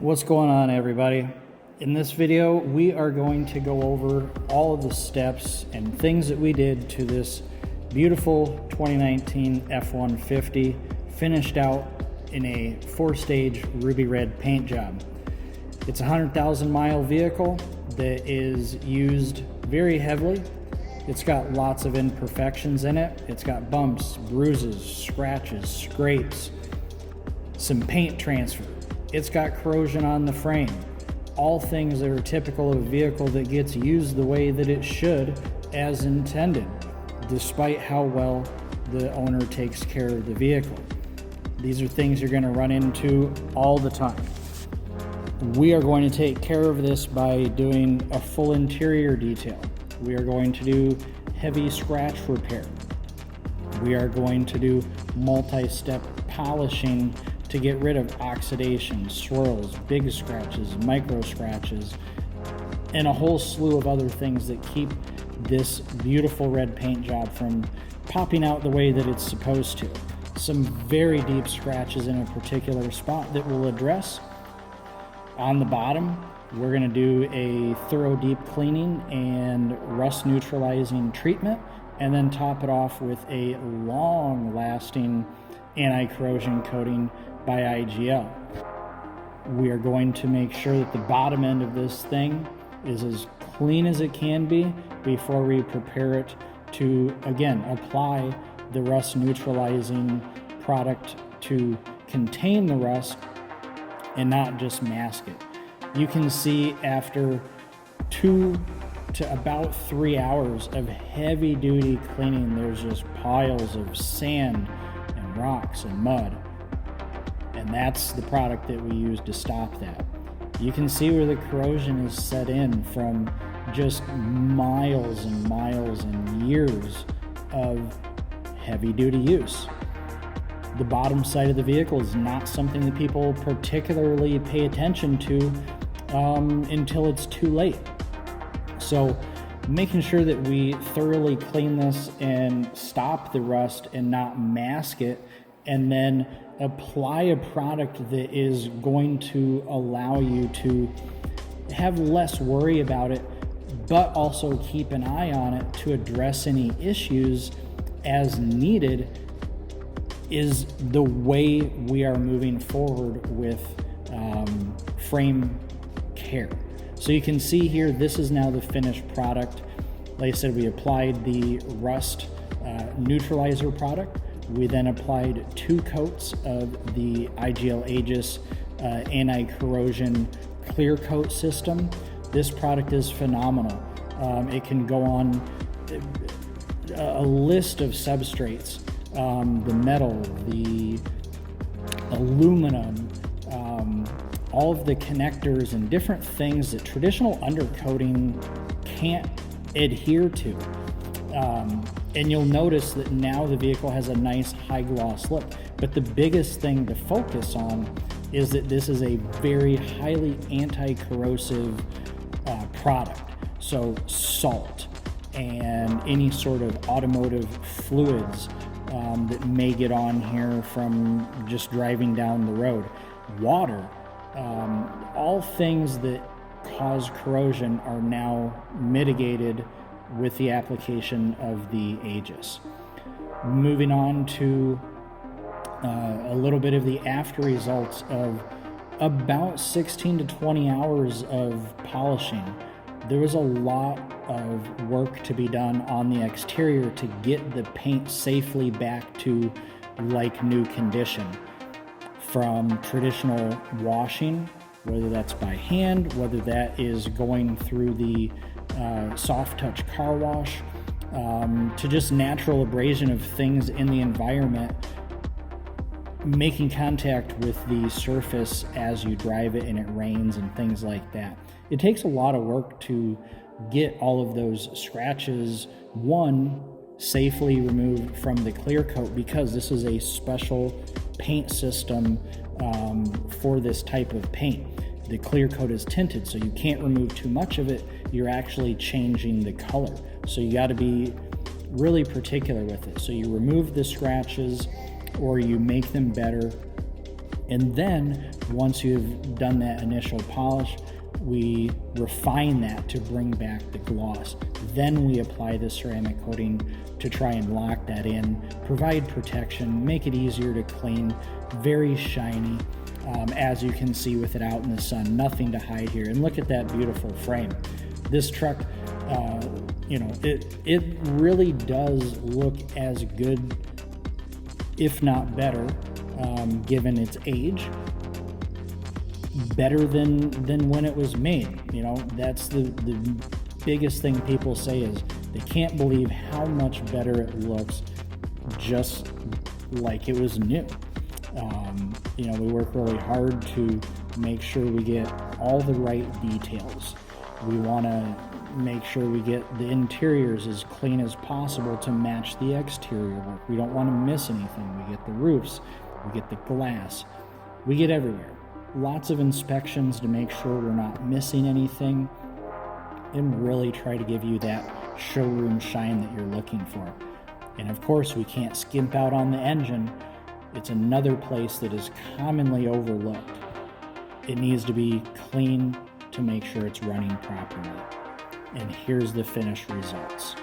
What's going on, everybody? In this video we are going to go over all of the steps and things that we did to this beautiful 2019 F-150 finished out in a 4-stage ruby red paint job. It's a 100,000 mile vehicle that is used very heavily. It's got lots of imperfections in it. It's got bumps, bruises, scratches, scrapes, some paint transfer. It's got corrosion on the frame. All things that are typical of a vehicle that gets used the way that it should as intended, despite how well the owner takes care of the vehicle. These are things you're going to run into all the time. We are going to take care of this by doing a full interior detail. We are going to do heavy scratch repair. We are going to do multi-step polishing to get rid of oxidation, swirls, big scratches, micro scratches, and a whole slew of other things that keep this beautiful red paint job from popping out the way that it's supposed to. Some very deep scratches in a particular spot that we'll address. On the bottom, we're going to do a thorough deep cleaning and rust neutralizing treatment, and then top it off with a long-lasting anti-corrosion coating by IGL. We are going to make sure that the bottom end of this thing is as clean as it can be before we prepare it to, again, apply the rust neutralizing product to contain the rust and not just mask it. You can see after 2 to about 3 hours of heavy duty cleaning, there's just piles of sand and rocks and mud. And that's the product that we use to stop that. You can see where the corrosion is set in from just miles and miles and years of heavy duty use. The bottom side of the vehicle is not something that people particularly pay attention to until it's too late. So making sure that we thoroughly clean this and stop the rust and not mask it, and then apply a product that is going to allow you to have less worry about it, but also keep an eye on it to address any issues as needed, is the way we are moving forward with frame care. So you can see here, this is now the finished product. Like I said, we applied the rust neutralizer product. We then applied 2 coats of the IGL Aegis anti-corrosion clear coat system. This product is phenomenal. It can go on a list of substrates, the metal, the aluminum, all of the connectors and different things that traditional undercoating can't adhere to. And you'll notice that now the vehicle has a nice high gloss look. But the biggest thing to focus on is that this is a very highly anti-corrosive product. So salt and any sort of automotive fluids that may get on here from just driving down the road, water, all things that cause corrosion are now mitigated with the application of the Aegis. Moving on to a little bit of the after results of about 16 to 20 hours of polishing. There was a lot of work to be done on the exterior to get the paint safely back to like new condition. From traditional washing, whether that's by hand, whether that is going through the soft touch car wash, to just natural abrasion of things in the environment, making contact with the surface as you drive it and it rains and things like that. It takes a lot of work to get all of those scratches, one, safely removed from the clear coat, because this is a special paint system for this type of paint. The clear coat is tinted, so you can't remove too much of it. You're actually changing the color. So you got to be really particular with it. So you remove the scratches or you make them better, And then once you've done that initial polish, we refine that to bring back the gloss. Then we apply the ceramic coating to try and lock that in, provide protection, make it easier to clean, very shiny. As you can see with it out in the sun, nothing to hide here. And look at that beautiful frame. This truck, you know, it really does look as good, if not better, given its age. Better than when it was made. You know, that's the biggest thing people say is they can't believe how much better it looks just like it was new. You know, we work really hard to make sure we get all the right details. We want to make sure we get the interiors as clean as possible to match the exterior work. We don't want to miss anything. We get the roofs, we get the glass, we get everywhere. Lots of inspections to make sure we're not missing anything, and really try to give you that showroom shine that you're looking for. And of course, we can't skimp out on the engine. It's another place that is commonly overlooked. It needs to be clean to make sure it's running properly. And here's the finished results.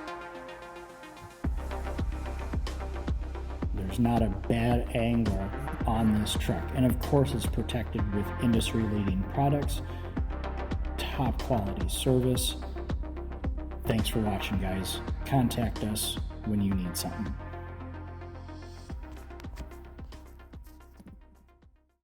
There's not a bad angle on this truck. And of course, it's protected with industry-leading products, top quality service. Thanks for watching, guys. Contact us when you need something.